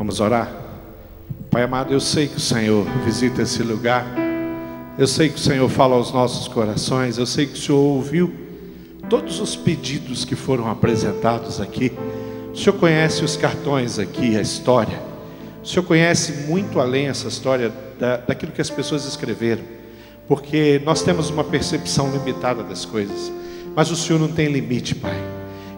Vamos orar? Pai amado, eu sei que o Senhor visita esse lugar. Eu sei que o Senhor fala aos nossos corações. Eu sei que o Senhor ouviu todos os pedidos que foram apresentados aqui. O Senhor conhece os cartões aqui, a história. O Senhor conhece muito além essa história daquilo que as pessoas escreveram, porque nós temos uma percepção limitada das coisas, mas o Senhor não tem limite, Pai.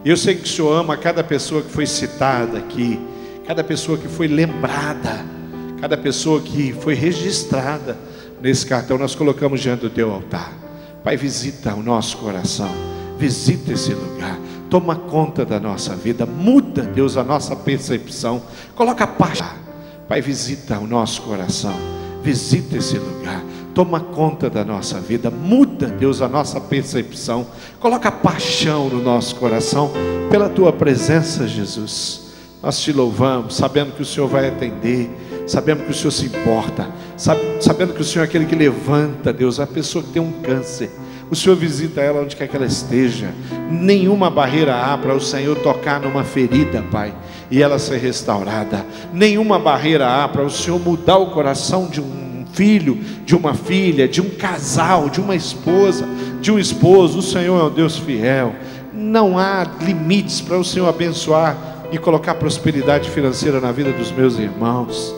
E eu sei que o Senhor ama cada pessoa que foi citada aqui, cada pessoa que foi lembrada, cada pessoa que foi registrada nesse cartão. Nós colocamos diante do teu altar. Pai, visita o nosso coração, visita esse lugar, toma conta da nossa vida, muda, Deus, a nossa percepção, coloca paz. Pai, visita o nosso coração, visita esse lugar, toma conta da nossa vida, muda, Deus, a nossa percepção, coloca paixão no nosso coração pela tua presença, Jesus. Nós te louvamos, sabendo que o Senhor vai atender, sabendo que o Senhor se importa, sabendo que o Senhor é aquele que levanta, Deus, a pessoa que tem um câncer. O Senhor visita ela onde quer que ela esteja. Nenhuma barreira há para o Senhor tocar numa ferida, Pai, e ela ser restaurada. Nenhuma barreira há para o Senhor mudar o coração de um filho, de uma filha, de um casal, de uma esposa, de um esposo. O Senhor é um Deus fiel. Não há limites para o Senhor abençoar e colocar prosperidade financeira na vida dos meus irmãos.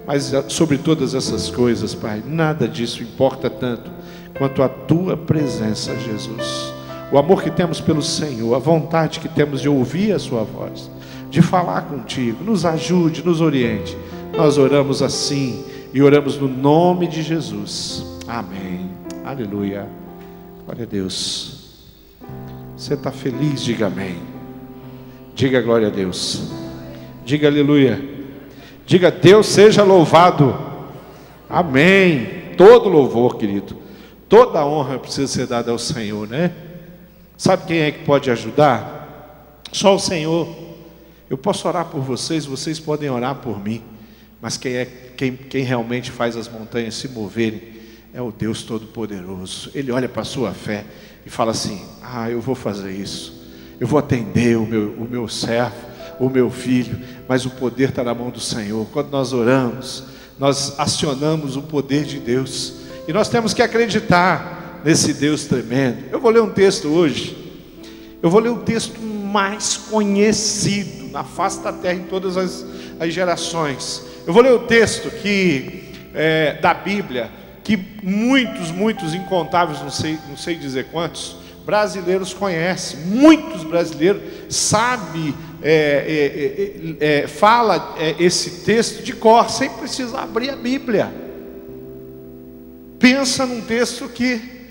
Mas sobre todas essas coisas, Pai, nada disso importa tanto quanto a tua presença, Jesus. O amor que temos pelo Senhor, a vontade que temos de ouvir a sua voz, de falar contigo. Nos ajude, nos oriente. Nós oramos assim e oramos no nome de Jesus. Amém. Aleluia. Glória a Deus. Você está feliz? Diga amém. Diga glória a Deus. Diga aleluia. Diga Deus seja louvado. Amém. Todo louvor, querido, toda honra precisa ser dada ao Senhor, né? Sabe quem é que pode ajudar? Só o Senhor. Eu posso orar por vocês, vocês podem orar por mim, mas quem realmente faz as montanhas se moverem é o Deus Todo-Poderoso. Ele olha para a sua fé e fala assim: eu vou fazer isso, eu vou atender o meu servo, o meu filho. Mas o poder está na mão do Senhor. Quando nós oramos, nós acionamos o poder de Deus, e nós temos que acreditar nesse Deus tremendo. Eu vou ler um texto hoje. Eu vou ler o texto mais conhecido na face da terra em todas as gerações. Eu vou ler o texto da Bíblia, que muitos, incontáveis, não sei dizer quantos, brasileiros conhecem. Muitos brasileiros sabem, fala esse texto de cor, sem precisar abrir a Bíblia. Pensa num texto que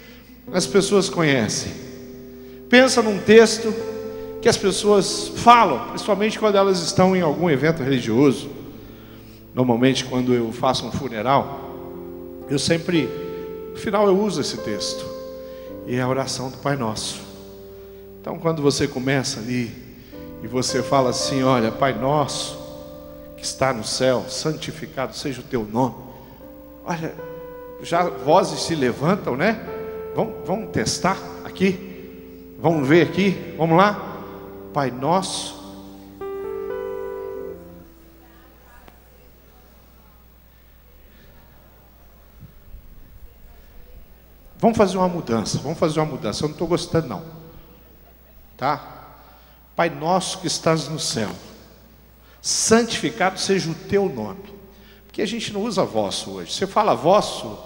as pessoas conhecem. Pensa num texto que as pessoas falam, principalmente quando elas estão em algum evento religioso. Normalmente, quando eu faço um funeral, eu sempre, no final, eu uso esse texto. E é a oração do Pai Nosso. Então, quando você começa ali e você fala assim: olha, Pai Nosso que está no céu, santificado seja o teu nome. Olha, já vozes se levantam, né? Vamos testar aqui. Vamos ver aqui. Vamos lá. Pai Nosso. Vamos fazer uma mudança. Eu não estou gostando não. Tá? Pai Nosso que estás no céu, santificado seja o teu nome. Porque a gente não usa vosso hoje. Você fala vosso,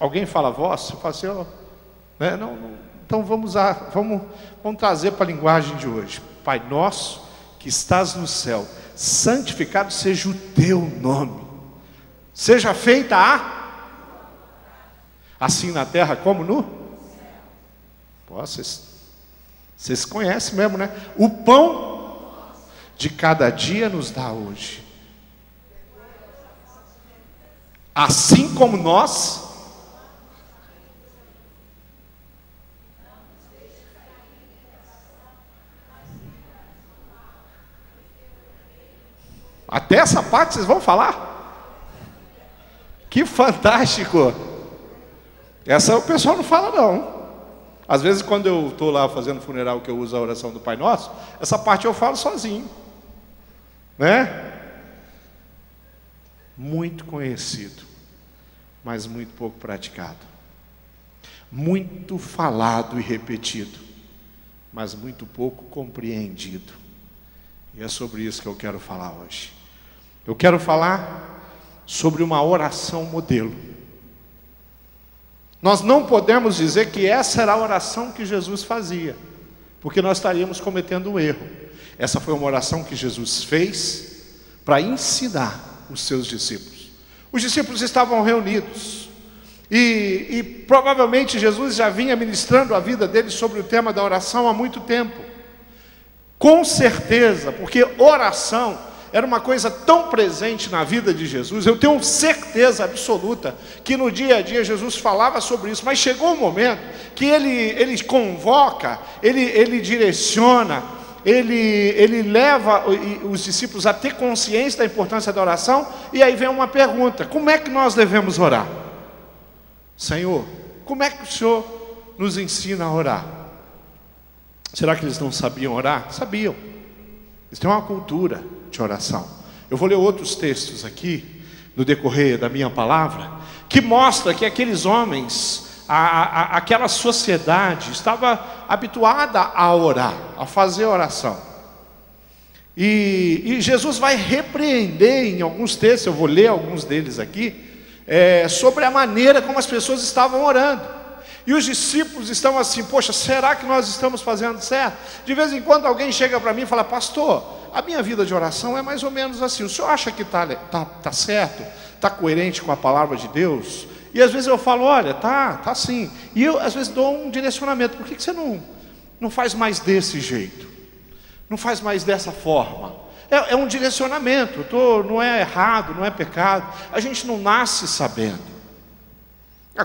alguém fala vosso, você fala assim, né? Não, então vamos trazer para a linguagem de hoje. Pai Nosso que estás no céu, santificado seja o teu nome. Seja feita assim na terra como no céu. Vocês conhecem mesmo, né? O pão de cada dia nos dá hoje. Assim como nós até essa parte vocês vão falar? Que fantástico! Essa o pessoal não fala não. Às vezes quando eu estou lá fazendo funeral, que eu uso a oração do Pai Nosso, essa parte eu falo sozinho, né? muito conhecido, mas muito pouco praticado. Muito falado e repetido, mas muito pouco compreendido. E é sobre isso que eu quero falar hoje. Eu quero falar sobre uma oração modelo. Nós não podemos dizer que essa era a oração que Jesus fazia, porque nós estaríamos cometendo um erro. Essa foi uma oração que Jesus fez para ensinar os seus discípulos. Os discípulos estavam reunidos e provavelmente Jesus já vinha ministrando a vida deles sobre o tema da oração há muito tempo. Com certeza, porque oração era uma coisa tão presente na vida de Jesus. Eu tenho certeza absoluta que no dia a dia Jesus falava sobre isso, mas chegou um momento que ele convoca, ele direciona, ele leva os discípulos a ter consciência da importância da oração. E aí vem uma pergunta: como é que nós devemos orar? Senhor, como é que o Senhor nos ensina a orar? Será que eles não sabiam orar? Sabiam. Eles têm uma cultura de oração. Eu vou ler outros textos aqui no decorrer da minha palavra, que mostra que aqueles homens, aquela sociedade estava habituada a orar, a fazer oração. E Jesus vai repreender em alguns textos, eu vou ler alguns deles aqui, sobre a maneira como as pessoas estavam orando. E os discípulos estão assim: poxa, será que nós estamos fazendo certo? De vez em quando alguém chega para mim e fala: pastor, a minha vida de oração é mais ou menos assim. O senhor acha que tá certo? Está coerente com a palavra de Deus? E às vezes eu falo: olha, tá sim. E eu às vezes dou um direcionamento: por que você não faz mais desse jeito? Não faz mais dessa forma? É um direcionamento. Não é errado, não é pecado. A gente não nasce sabendo.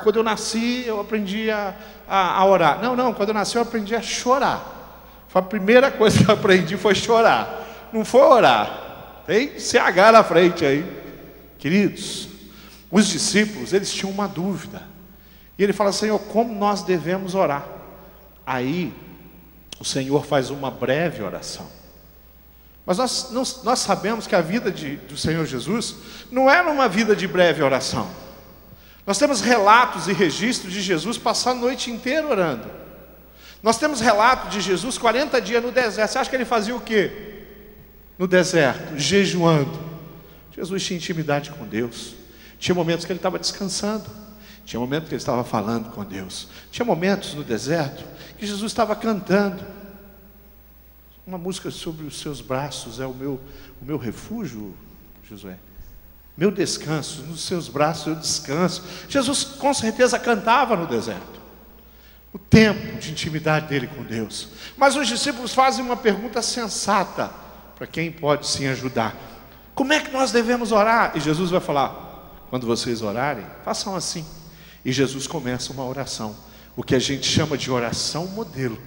Quando eu nasci, eu aprendi a orar. Não, quando eu nasci, eu aprendi a chorar. Foi a primeira coisa que eu aprendi, foi chorar. Não foi orar. Tem CH na frente aí. Queridos, os discípulos, eles tinham uma dúvida. E ele fala: Senhor, como nós devemos orar? Aí, o Senhor faz uma breve oração. Mas nós sabemos que a vida do Senhor Jesus não era uma vida de breve oração. Nós temos relatos e registros de Jesus passar a noite inteira orando. Nós temos relatos de Jesus 40 dias no deserto. Você acha que ele fazia o quê? No deserto, jejuando. Jesus tinha intimidade com Deus. Tinha momentos que ele estava descansando. Tinha momentos que ele estava falando com Deus. Tinha momentos no deserto que Jesus estava cantando uma música sobre os seus braços é o meu refúgio, Josué. Meu descanso, nos seus braços eu descanso. Jesus com certeza cantava no deserto. O tempo de intimidade dele com Deus. Mas os discípulos fazem uma pergunta sensata, para quem pode sim ajudar: como é que nós devemos orar? E Jesus vai falar: quando vocês orarem, façam assim. E Jesus começa uma oração, o que a gente chama de oração modelo.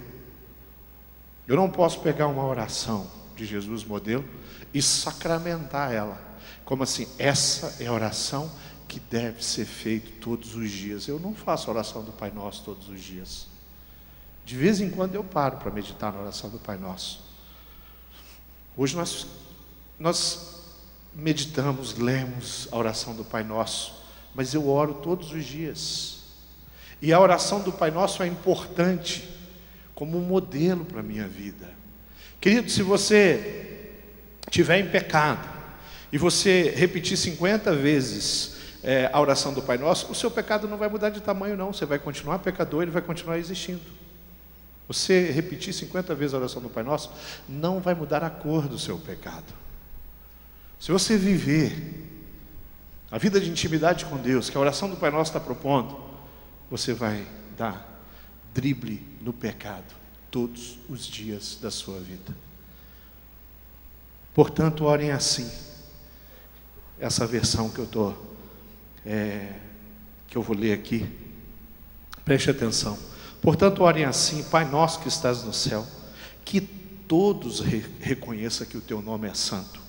Eu não posso pegar uma oração de Jesus modelo e sacramentar ela. Como assim? Essa é a oração que deve ser feita todos os dias. Eu não faço a oração do Pai Nosso todos os dias. De vez em quando eu paro para meditar na oração do Pai Nosso. Hoje nós meditamos, lemos a oração do Pai Nosso, mas eu oro todos os dias. E a oração do Pai Nosso é importante como um modelo para a minha vida. Querido, se você estiver em pecado e você repetir 50 vezes a oração do Pai Nosso, o seu pecado não vai mudar de tamanho não. Você vai continuar pecador, ele vai continuar existindo. Você repetir 50 vezes a oração do Pai Nosso não vai mudar a cor do seu pecado. Se você viver a vida de intimidade com Deus, que a oração do Pai Nosso está propondo, você vai dar drible no pecado todos os dias da sua vida. Portanto, orem assim. Essa versão que eu vou ler aqui, preste atenção. Portanto, orem assim: Pai nosso que estás no céu, que todos reconheçam que o teu nome é santo.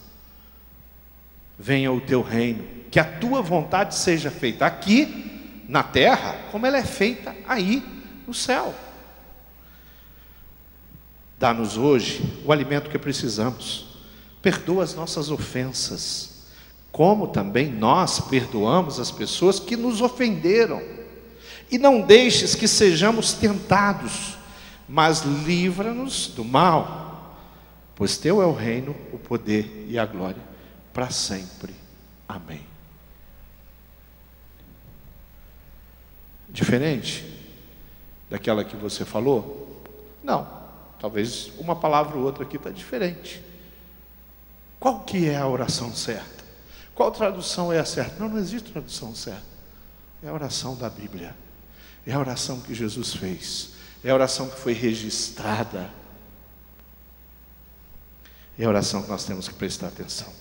Venha o teu reino, que a tua vontade seja feita aqui na terra, como ela é feita aí no céu. Dá-nos hoje o alimento que precisamos. Perdoa as nossas ofensas, como também nós perdoamos as pessoas que nos ofenderam. E não deixes que sejamos tentados, mas livra-nos do mal, pois teu é o reino, o poder e a glória para sempre. Amém. Diferente daquela que você falou? Não, talvez uma palavra ou outra aqui está diferente. Qual que é a oração certa? Qual tradução é a certa? Não existe tradução certa. É a oração da Bíblia. É a oração que Jesus fez. É a oração que foi registrada. É a oração que nós temos que prestar atenção.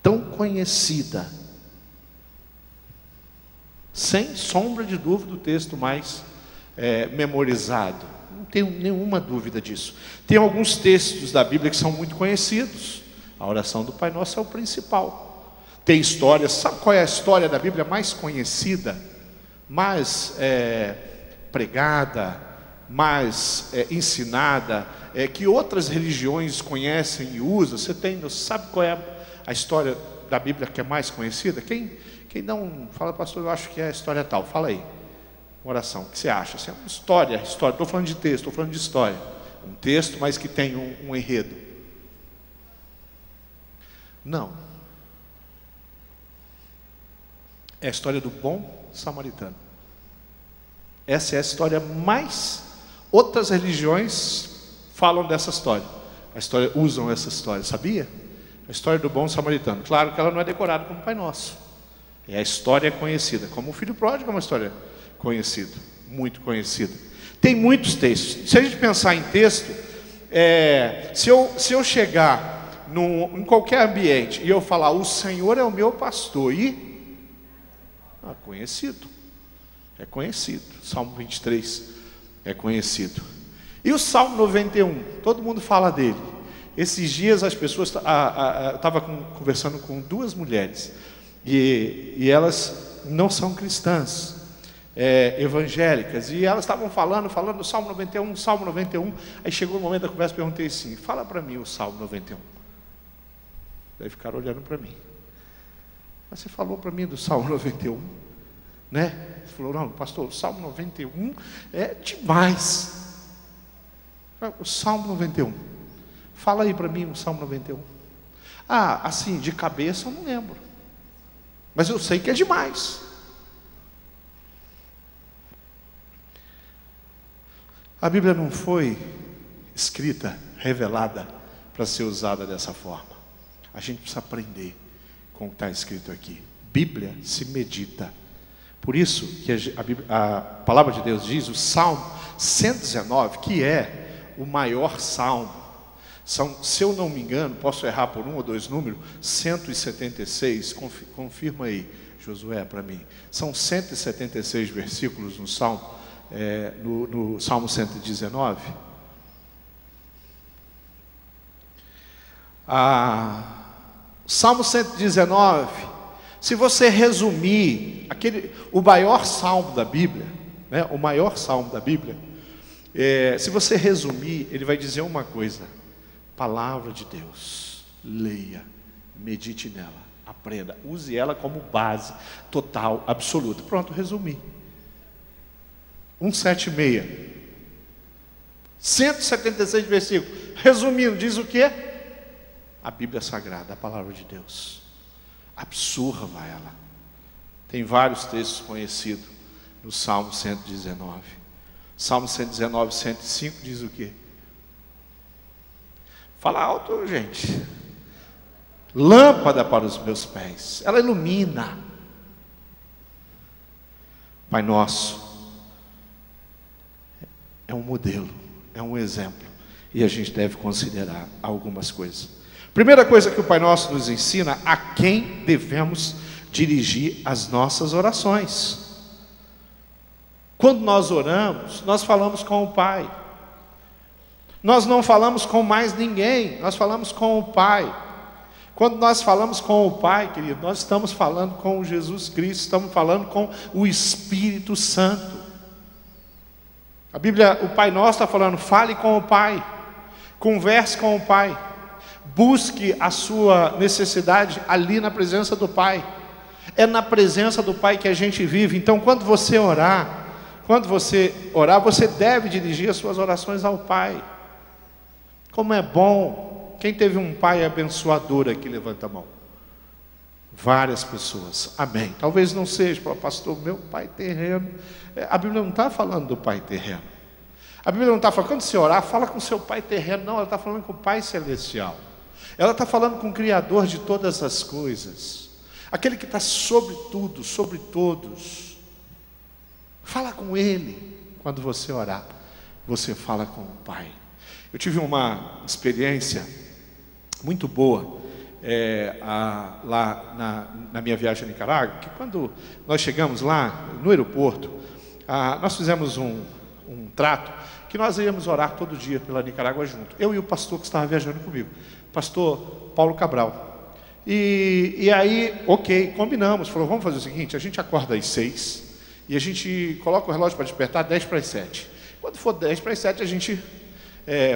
Tão conhecida, sem sombra de dúvida, o texto mais memorizado. Não tenho nenhuma dúvida disso. Tem alguns textos da Bíblia que são muito conhecidos. A oração do Pai Nosso é o principal. Tem histórias, sabe qual é a história da Bíblia mais conhecida, mais pregada, mais ensinada, que outras religiões conhecem e usam? Você sabe qual é a história da Bíblia que é mais conhecida? Quem não fala, pastor, eu acho que é a história tal, fala aí, uma oração, o que você acha? Assim, história, estou falando de texto, estou falando de história, um texto, mas que tem um enredo. Não. É a história do bom samaritano. Essa é a história mais... Outras religiões falam dessa história. Usam essa história, sabia? A história do bom samaritano. Claro que ela não é decorada como Pai Nosso. É a história conhecida. Como o filho pródigo é uma história conhecida. Muito conhecida. Tem muitos textos. Se a gente pensar em texto, se eu chegar em qualquer ambiente e eu falar, o Senhor é o meu pastor, conhecido, é conhecido. Salmo 23 é conhecido. E o Salmo 91, todo mundo fala dele. Esses dias as pessoas, eu estava conversando com duas mulheres, e elas não são cristãs, evangélicas, e elas estavam falando do Salmo 91, aí chegou o momento da conversa, perguntei assim, fala para mim o Salmo 91. Daí ficaram olhando para mim. Mas você falou para mim do Salmo 91, né? Ele falou, não, pastor, o Salmo 91 é demais. O Salmo 91. Fala aí para mim o Salmo 91. Assim, de cabeça eu não lembro. Mas eu sei que é demais. A Bíblia não foi escrita, revelada, para ser usada dessa forma. A gente precisa aprender com o que está escrito aqui. Bíblia se medita. Por isso que a palavra de Deus diz, o Salmo 119, que é o maior salmo, se eu não me engano, posso errar por um ou dois números, 176, confirma aí, Josué, para mim. São 176 versículos no Salmo, no Salmo 119. Salmo 119, se você resumir, o maior salmo da Bíblia, né, o maior salmo da Bíblia, se você resumir, ele vai dizer uma coisa: palavra de Deus, leia, medite nela, aprenda, use ela como base total, absoluta. Pronto, resumi. 176, 176 versículos, resumindo, diz o quê? A Bíblia Sagrada, a palavra de Deus. Absurva ela. Tem vários textos conhecidos no Salmo 119. Salmo 119, 105 diz o quê? Fala alto, gente. Lâmpada para os meus pés, ela ilumina. Pai Nosso é um modelo, é um exemplo, e a gente deve considerar algumas coisas. Primeira coisa que o Pai Nosso nos ensina, a quem devemos dirigir as nossas orações. Quando nós oramos, nós falamos com o Pai. Nós não falamos com mais ninguém, nós falamos com o Pai. Quando nós falamos com o Pai, querido, nós estamos falando com Jesus Cristo, estamos falando com o Espírito Santo. A Bíblia, o Pai Nosso está falando, fale com o Pai, converse com o Pai. Busque a sua necessidade ali na presença do Pai. É na presença do Pai que a gente vive. Então, quando você orar, você deve dirigir as suas orações ao Pai. Como é bom. Quem teve um pai abençoador aqui, levanta a mão. Várias pessoas, amém. Talvez não seja, pastor, meu pai terreno. A Bíblia não está falando do pai terreno. A Bíblia não está falando, quando você orar, fala com seu pai terreno. Não, ela está falando com o Pai Celestial. Ela está falando com o Criador de todas as coisas. Aquele que está sobre tudo, sobre todos. Fala com Ele. Quando você orar, você fala com o Pai. Eu tive uma experiência muito boa lá na minha viagem a Nicarágua, que quando nós chegamos lá no aeroporto, nós fizemos um trato que nós íamos orar todo dia pela Nicarágua junto, eu e o pastor que estava viajando comigo, pastor Paulo Cabral. E aí, ok, combinamos, falou, vamos fazer o seguinte, a gente acorda às 6 e a gente coloca o relógio para despertar 10 para as 7. Quando for 10 para as 7 a gente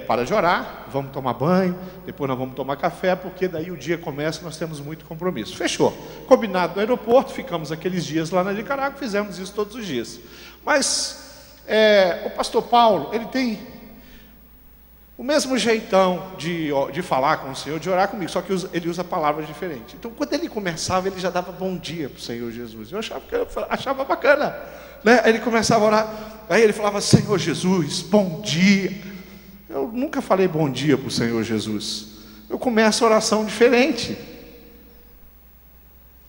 para de orar, vamos tomar banho, depois nós vamos tomar café, porque daí o dia começa, nós temos muito compromisso. Fechou, combinado no aeroporto, ficamos aqueles dias lá na Nicarágua, fizemos isso todos os dias. Mas o pastor Paulo, ele tem o mesmo jeitão de falar com o Senhor, de orar comigo, só que ele usa palavras diferentes. Então, quando ele começava, ele já dava bom dia para o Senhor Jesus. Eu achava bacana, né? Ele começava a orar, aí ele falava, Senhor Jesus, bom dia. Eu nunca falei bom dia para o Senhor Jesus. Eu começo a oração diferente.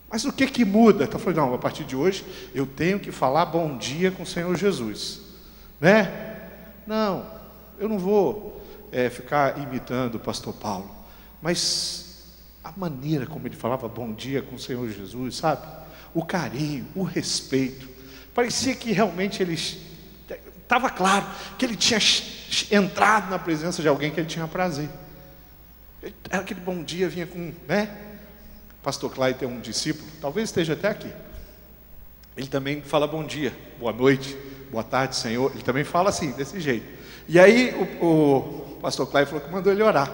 Mas o que muda? Então eu falei, não, a partir de hoje eu tenho que falar bom dia com o Senhor Jesus, né? Não, eu não vou ficar imitando o pastor Paulo, mas a maneira como ele falava bom dia com o Senhor Jesus, sabe? O carinho, o respeito, parecia que realmente ele estava claro que ele tinha entrado na presença de alguém que ele tinha prazer. Aquele bom dia vinha com, né? Pastor Clyde tem um discípulo, talvez esteja até aqui. Ele também fala bom dia, boa noite, boa tarde, Senhor. Ele também fala assim, desse jeito. E aí o pastor Clyde falou que mandou ele orar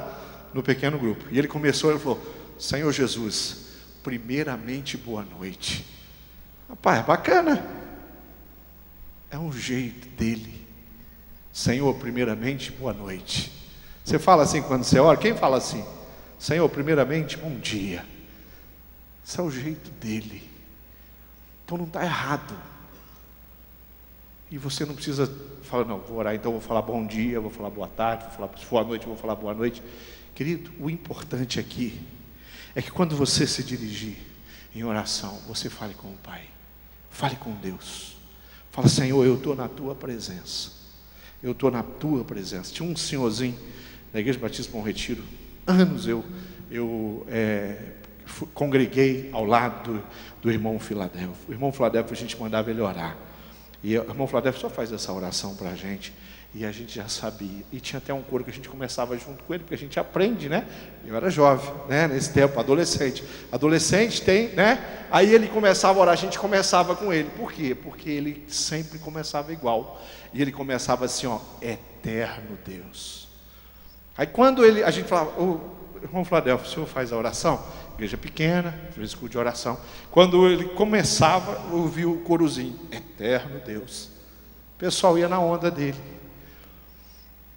no pequeno grupo. E ele começou, ele falou, Senhor Jesus, primeiramente boa noite. Rapaz, bacana. É um jeito dele. Senhor, primeiramente, boa noite. Você fala assim quando você ora? Quem fala assim? Senhor, primeiramente, bom dia. Esse é o jeito dele. Então não está errado. E você não precisa falar, não, vou orar, então vou falar bom dia, vou falar boa tarde, vou falar, se for à noite, vou falar boa noite. Querido, o importante aqui é que quando você se dirigir em oração, você fale com o Pai. Fale com Deus. Fala, Senhor, eu estou na Tua presença. Eu estou na Tua presença. Tinha um senhorzinho na Igreja Batista Bom Retiro. Anos eu congreguei ao lado do irmão Filadélfio. O irmão Filadélfio, a gente mandava ele orar. E o irmão Filadélfio só faz essa oração para a gente. E a gente já sabia. E tinha até um coro que a gente começava junto com ele, porque a gente aprende, né? Eu era jovem, né? Nesse tempo, adolescente. Adolescente tem, né? Aí ele começava a orar, a gente começava com ele. Por quê? Porque ele sempre começava igual. E ele começava assim, ó, eterno Deus. Aí quando a gente falava, irmão Filadélfio, o senhor faz a oração? Igreja pequena, fez culto de oração. Quando ele começava, ouvia o corozinho, eterno Deus. O pessoal ia na onda dele.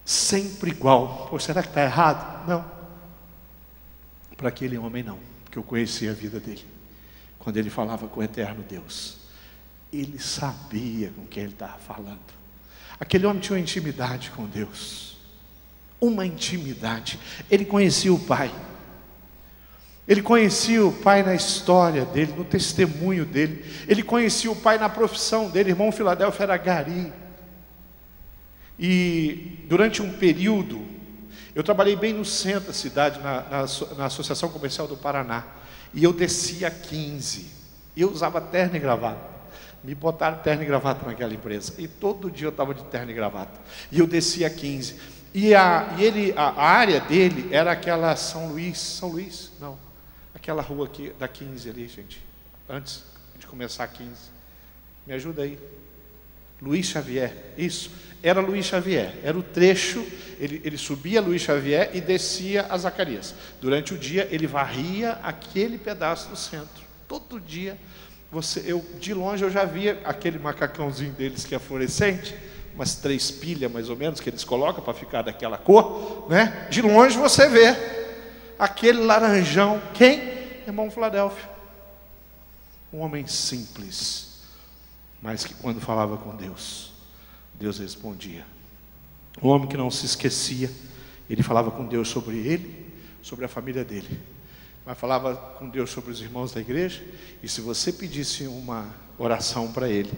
Sempre igual. Pô, será que está errado? Não. Para aquele homem não, porque eu conhecia a vida dele. Quando ele falava com o eterno Deus, ele sabia com quem ele estava falando. Aquele homem tinha uma intimidade com Deus. Uma intimidade. Ele conhecia o Pai. Ele conhecia o Pai na história dele, no testemunho dele. Ele conhecia o Pai na profissão dele. Irmão Filadélfio era gari. E durante um período, eu trabalhei bem no centro da cidade, na Associação Comercial do Paraná. E eu descia 15. Eu usava terno e gravata. Me botaram terno e gravata naquela empresa. E todo dia eu estava de terno e gravata. E eu descia 15. E a área dele era aquela São Luís, não. Aquela rua aqui, da 15 ali, gente. Antes de começar a 15. Me ajuda aí. Luiz Xavier, isso, era Luiz Xavier, era o trecho, ele subia Luiz Xavier e descia a Zacarias. Durante o dia ele varria aquele pedaço do centro. Todo dia, de longe eu já via aquele macacãozinho deles que é fluorescente, umas 3 pilhas mais ou menos, que eles colocam para ficar daquela cor, né? De longe você vê aquele laranjão. Quem? Irmão Filadélfio. Um homem simples, mas que quando falava com Deus, Deus respondia. Um homem que não se esquecia. Ele falava com Deus sobre ele, sobre a família dele, mas falava com Deus sobre os irmãos da igreja. E se você pedisse uma oração para ele,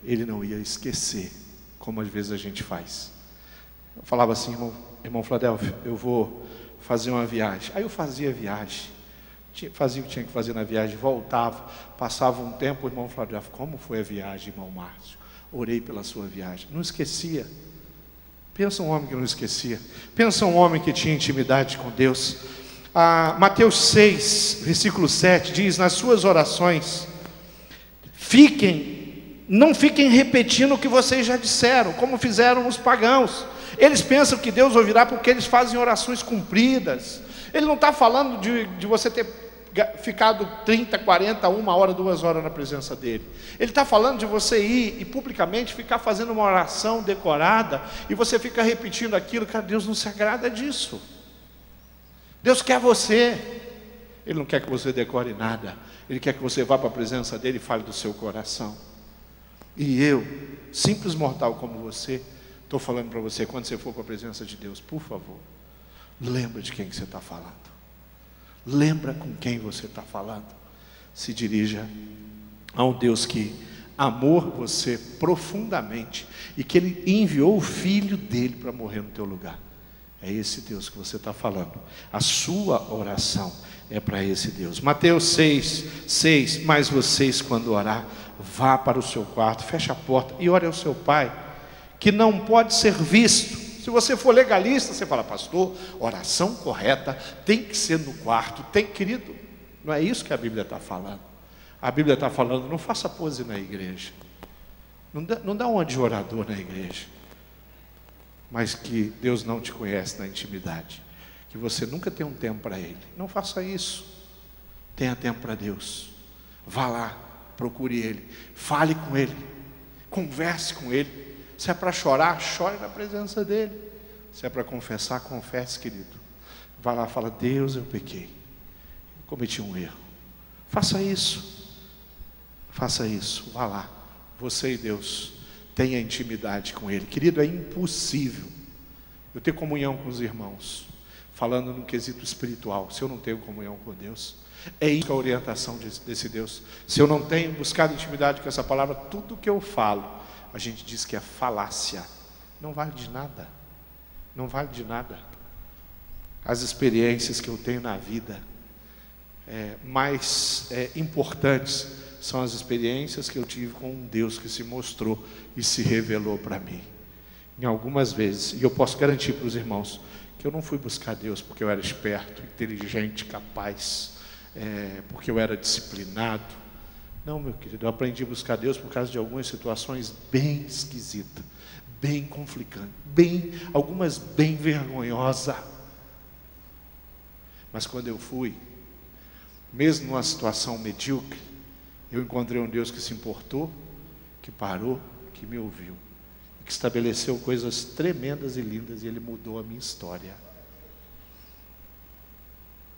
ele não ia esquecer, como às vezes a gente faz. Eu falava assim: irmão Filadélfio, eu vou fazer uma viagem. Aí eu fazia a viagem, fazia o que tinha que fazer na viagem, voltava, passava um tempo. O irmão Filadélfio: como foi a viagem, irmão Márcio? Orei pela sua viagem. Não esquecia. Pensa um homem que não esquecia. Pensa um homem que tinha intimidade com Deus. Mateus 6, versículo 7 diz: nas suas orações, não fiquem repetindo o que vocês já disseram, como fizeram os pagãos. Eles pensam que Deus ouvirá porque eles fazem orações compridas. Ele não está falando de você ter ficado 30, 40, 1 hora, 2 horas na presença dele. Ele está falando de você ir e publicamente ficar fazendo uma oração decorada, e você fica repetindo aquilo. Cara, Deus não se agrada disso. Deus quer você. Ele não quer que você decore nada. Ele quer que você vá para a presença dele e fale do seu coração. E eu, simples mortal como você, estou falando para você: quando você for para a presença de Deus, por favor, lembra de quem que você está falando. Lembra com quem você está falando. Se dirija a um Deus que amou você profundamente e que Ele enviou o Filho dele para morrer no teu lugar. É esse Deus que você está falando. A sua oração é para esse Deus. Mateus 6, mas vocês, quando orar, vá para o seu quarto, feche a porta e ore ao seu Pai, que não pode ser visto. Se você for legalista, você fala: pastor, oração correta tem que ser no quarto. Querido, não é isso que a Bíblia está falando. A Bíblia está falando: não faça pose na igreja, não dá uma de orador na igreja, mas que Deus não te conhece na intimidade, que você nunca tem um tempo para Ele. Não faça isso. Tenha tempo para Deus. Vá lá, procure Ele, fale com Ele, converse com Ele. Se é para chorar, chore na presença dele. Se é para confessar, confesse, querido. Vá lá, fala: Deus, eu pequei, cometi um erro. Faça isso. Faça isso. Vá lá, você e Deus tenha intimidade com Ele. Querido, é impossível eu ter comunhão com os irmãos, falando no quesito espiritual, se eu não tenho comunhão com Deus. É isso que é a orientação desse Deus. Se eu não tenho buscado intimidade com essa palavra, tudo que eu falo, a gente diz que é falácia. Não vale de nada. Não vale de nada. As experiências que eu tenho na vida mais importantes são as experiências que eu tive com um Deus que se mostrou e se revelou para mim. Em algumas vezes, e eu posso garantir para os irmãos, que eu não fui buscar Deus porque eu era esperto, inteligente, capaz, porque eu era disciplinado. Não, meu querido, eu aprendi a buscar Deus por causa de algumas situações bem esquisitas, bem complicantes, algumas bem vergonhosas. Mas quando eu fui, mesmo numa situação medíocre, eu encontrei um Deus que se importou, que parou, que me ouviu, que estabeleceu coisas tremendas e lindas, e Ele mudou a minha história.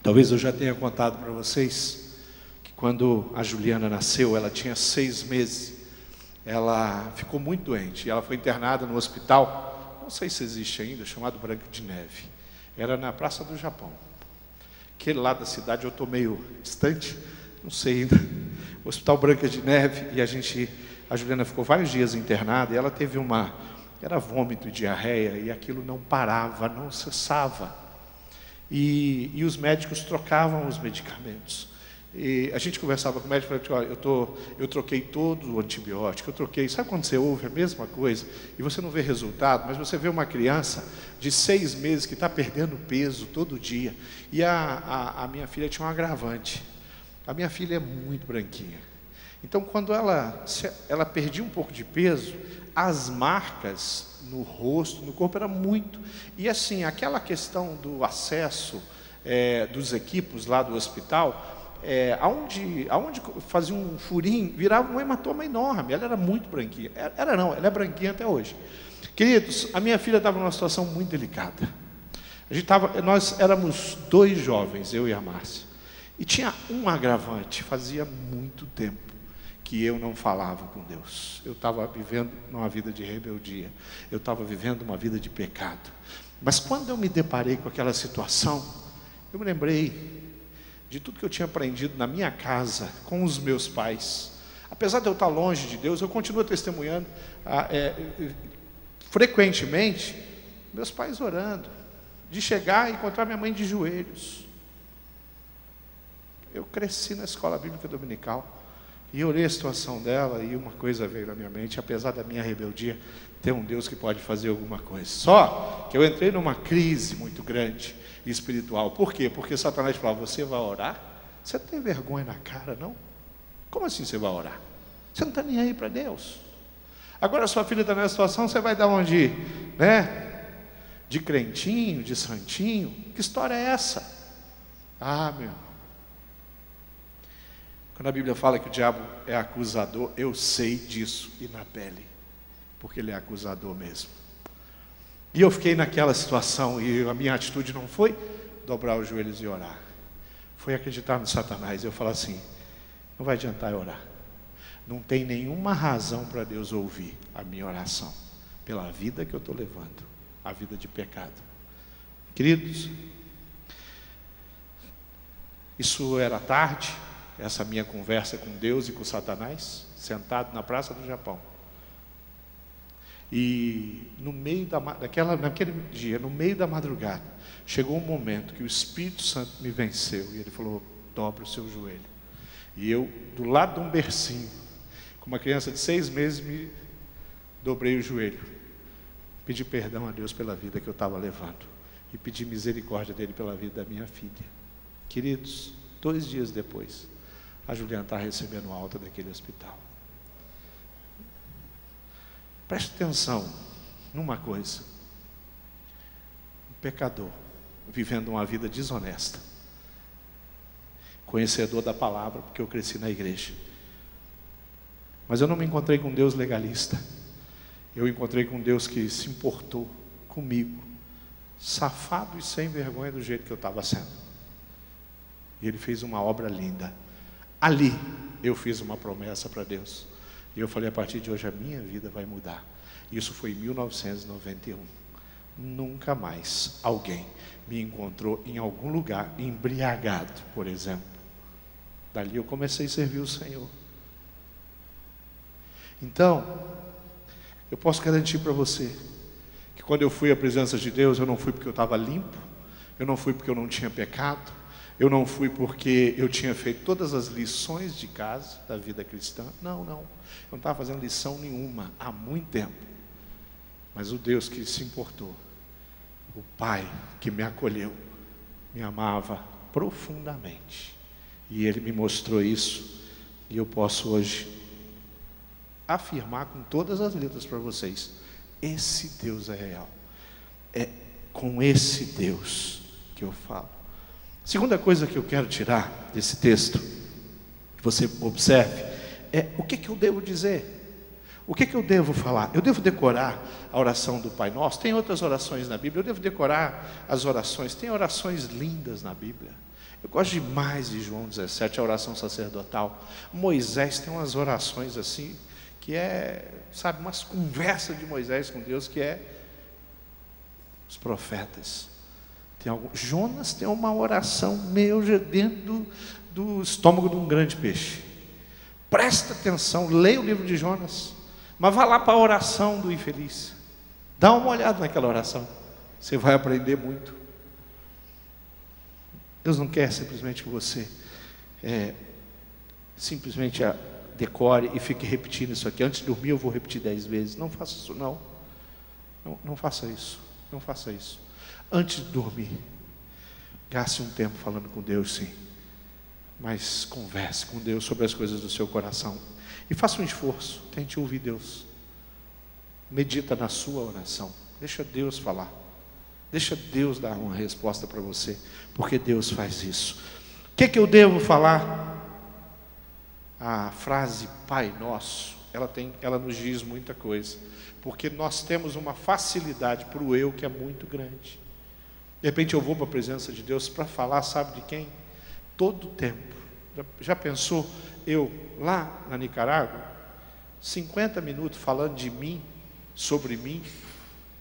Talvez eu já tenha contado para vocês que quando a Juliana nasceu, ela tinha 6 meses, ela ficou muito doente, e ela foi internada no hospital, não sei se existe ainda, chamado Branca de Neve. Era na Praça do Japão. Aquele lado da cidade, eu estou meio distante, não sei ainda. Hospital Branca de Neve, e a Juliana ficou vários dias internada, e ela teve era vômito e diarreia, e aquilo não parava, não cessava. E os médicos trocavam os medicamentos. E a gente conversava com o médico e falava: olha, eu troquei todo o antibiótico, sabe quando você ouve a mesma coisa, e você não vê resultado, mas você vê uma criança de 6 meses que está perdendo peso todo dia. E a minha filha tinha um agravante. A minha filha é muito branquinha. Então, quando ela perdia um pouco de peso, as marcas no rosto, no corpo, era muito. E assim, aquela questão do acesso dos equipos lá do hospital, aonde fazia um furinho, virava um hematoma enorme. Ela era muito branquinha. Ela é branquinha até hoje. Queridos, a minha filha estava numa situação muito delicada. Nós éramos 2 jovens, eu e a Márcia. E tinha um agravante, fazia muito tempo que eu não falava com Deus. Eu estava vivendo uma vida de rebeldia. Eu estava vivendo uma vida de pecado. Mas quando eu me deparei com aquela situação, eu me lembrei de tudo que eu tinha aprendido na minha casa, com os meus pais. Apesar de eu estar longe de Deus, eu continuo testemunhando frequentemente meus pais orando, de chegar e encontrar minha mãe de joelhos. Eu cresci na escola bíblica dominical e olhei a situação dela e uma coisa veio na minha mente: apesar da minha rebeldia, tem um Deus que pode fazer alguma coisa. Só que eu entrei numa crise muito grande espiritual. Por quê? Porque Satanás falava: você vai orar? Você não tem vergonha na cara, não? Como assim você vai orar? Você não está nem aí para Deus. Agora sua filha está nessa situação, você vai dar onde? De crentinho, de santinho? Que história é essa? Ah, meu. Quando a Bíblia fala que o diabo é acusador, eu sei disso e na pele, porque ele é acusador mesmo. E eu fiquei naquela situação e a minha atitude não foi dobrar os joelhos e orar, foi acreditar no Satanás. Eu falo assim: não vai adiantar eu orar, não tem nenhuma razão para Deus ouvir a minha oração, pela vida que eu estou levando, a vida de pecado. Queridos, isso era tarde, essa minha conversa com Deus e com Satanás, sentado na Praça do Japão. E no meio naquele dia, no meio da madrugada, chegou um momento que o Espírito Santo me venceu e ele falou: dobre o seu joelho. E eu, do lado de um bercinho, com uma criança de 6 meses, me dobrei o joelho, pedi perdão a Deus pela vida que eu estava levando e pedi misericórdia dele pela vida da minha filha. Queridos, 2 dias depois, a Juliana está recebendo alta daquele hospital. Preste atenção numa coisa: o pecador vivendo uma vida desonesta, conhecedor da palavra, porque eu cresci na igreja, mas eu não me encontrei com Deus legalista. Eu encontrei com Deus que se importou comigo, safado e sem vergonha do jeito que eu estava sendo. E Ele fez uma obra linda. Ali eu fiz uma promessa para Deus. E eu falei: a partir de hoje a minha vida vai mudar. Isso foi em 1991. Nunca mais alguém me encontrou em algum lugar embriagado, por exemplo. Dali eu comecei a servir o Senhor. Então, eu posso garantir para você que quando eu fui à presença de Deus, eu não fui porque eu estava limpo, eu não fui porque eu não tinha pecado, eu não fui porque eu tinha feito todas as lições de casa da vida cristã. Não. Eu não estava fazendo lição nenhuma há muito tempo. Mas o Deus que se importou, o Pai que me acolheu, me amava profundamente. E Ele me mostrou isso. E eu posso hoje afirmar com todas as letras para vocês: esse Deus é real. É com esse Deus que eu falo. Segunda coisa que eu quero tirar desse texto, que você observe, é o que eu devo dizer. O que eu devo falar? Eu devo decorar a oração do Pai Nosso? Tem outras orações na Bíblia. Eu devo decorar as orações. Tem orações lindas na Bíblia. Eu gosto demais de João 17, a oração sacerdotal. Moisés tem umas orações assim, que sabe, umas conversas de Moisés com Deus, que os profetas. Jonas tem uma oração dentro do estômago de um grande peixe. Presta atenção, leia o livro de Jonas, mas vá lá para a oração do infeliz. Dá uma olhada naquela oração, você vai aprender muito. Deus não quer simplesmente que você simplesmente decore e fique repetindo isso aqui. Antes de dormir eu vou repetir 10 vezes. Não faça isso, não. Não faça isso. Não faça isso. Antes de dormir, gaste um tempo falando com Deus, sim. mas converse com Deus sobre as coisas do seu coração. E faça um esforço, tente ouvir Deus. Medita na sua oração. Deixa Deus falar. Deixa Deus dar uma resposta para você, porque Deus faz isso. O que eu devo falar? A frase Pai Nosso, ela nos diz muita coisa, porque nós temos uma facilidade para o eu que é muito grande. De repente eu vou para a presença de Deus para falar, sabe de quem? Todo o tempo. Já pensou eu lá na Nicarágua, 50 minutos falando de mim, sobre mim?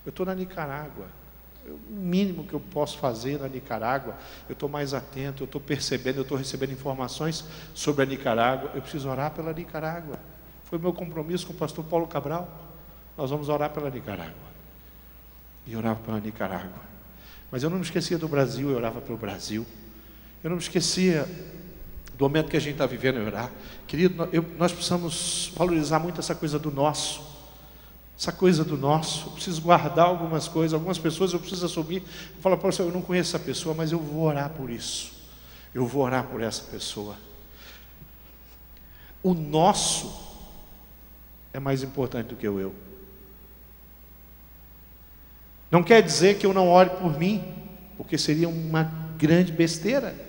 Eu estou na Nicarágua. O mínimo que eu posso fazer na Nicarágua, eu estou mais atento, eu estou percebendo, eu estou recebendo informações sobre a Nicarágua. Eu preciso orar pela Nicarágua. Foi o meu compromisso com o pastor Paulo Cabral. Nós vamos orar pela Nicarágua. E orava pela Nicarágua. Mas eu não me esquecia do Brasil, eu orava pelo Brasil. Eu não me esquecia do momento que a gente está vivendo, eu orar. Querido, nós precisamos valorizar muito essa coisa do nosso. Essa coisa do nosso. Eu preciso guardar algumas coisas, algumas pessoas eu preciso assumir. Eu falo, professor, eu não conheço essa pessoa, mas eu vou orar por isso. Eu vou orar por essa pessoa. O nosso é mais importante do que o eu. Não quer dizer que eu não ore por mim, porque seria uma grande besteira.